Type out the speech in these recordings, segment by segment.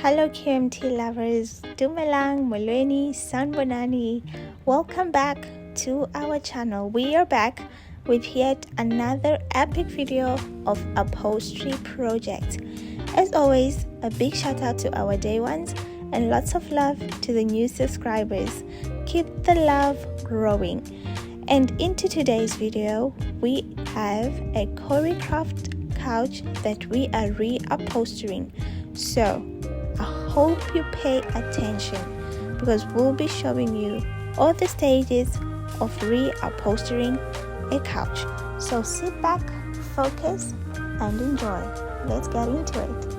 Hello QMT lovers, Dumelang, Molweni, Sanbonani. Welcome back to our channel. We are back with yet another epic video of upholstery project. As always, a big shout out to our day ones and lots of love to the new subscribers. Keep the love growing. And into today's video, we have a Corricraft couch that we are reupholstering. So I hope you pay attention because we'll be showing you all the stages of reupholstering a couch. So sit back, focus, and enjoy. Let's get into it.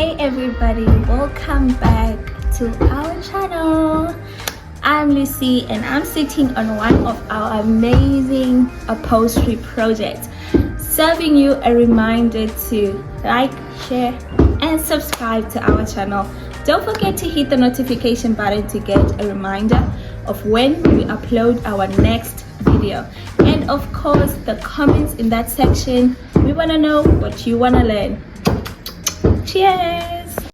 Hey everybody, welcome back to our channel. I'm Lucy and I'm sitting on one of our amazing upholstery projects, serving you a reminder to like, share and subscribe to our channel. Don't forget to hit the notification button to get a reminder of when we upload our next video. And of course, the comments in that section, we want to know what you want to learn. Cheers!